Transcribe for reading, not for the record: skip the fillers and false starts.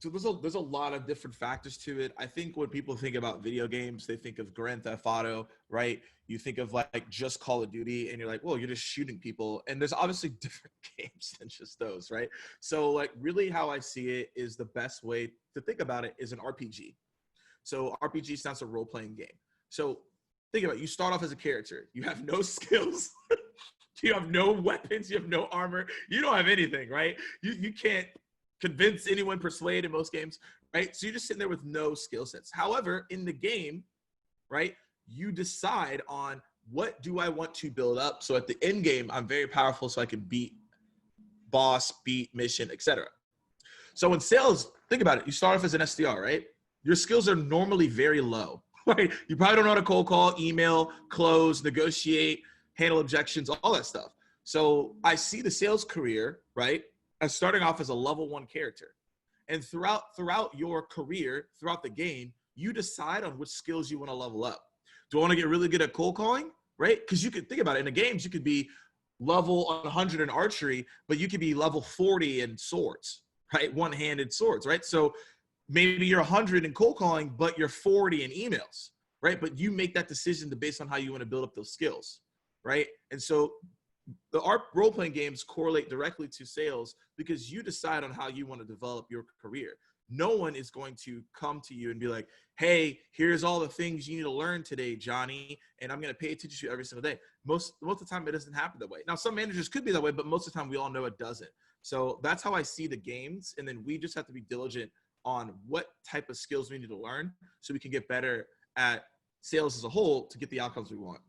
So there's a lot of different factors to it. I think when people think about video games, they think of Grand Theft Auto, right? You think of like just Call of Duty, and you're like, well, you're just shooting people. And there's obviously different games than just those, right? So like really how I see it is the best way to think about it is an RPG. So RPG stands for role playing game. So think about it. You start off as a character. You have no skills. You have no weapons. You have no armor. You don't have anything, right? You can't convince anyone, persuade in most games, right? So you're just sitting there with no skill sets. However, in the game, right, you decide on what do I want to build up. So at the end game, I'm very powerful, so I can beat boss, beat mission, etc. So in sales, think about it. You start off as an SDR, right? Your skills are normally very low, right? You probably don't know how to cold call, email, close, negotiate, handle objections, all that stuff. So I see the sales career, right, as starting off as a level 1 character. And throughout your career, throughout the game, you decide on which skills you want to level up. Do I want to get really good at cold calling, right? Because you could think about it. In the games, you could be level 100 in archery, but you could be level 40 in swords, right? One-handed swords, right? So maybe you're 100 in cold calling, but you're 40 in emails, right? But you make that decision based on how you want to build up those skills, right? And so the role-playing games correlate directly to sales because you decide on how you want to develop your career. No one is going to come to you and be like, hey, here's all the things you need to learn today, Johnny, and I'm going to pay attention to you every single day. Most of the time, it doesn't happen that way. Now, some managers could be that way, but most of the time, we all know it doesn't. So that's how I see the games, and then we just have to be diligent on what type of skills we need to learn so we can get better at sales as a whole to get the outcomes we want.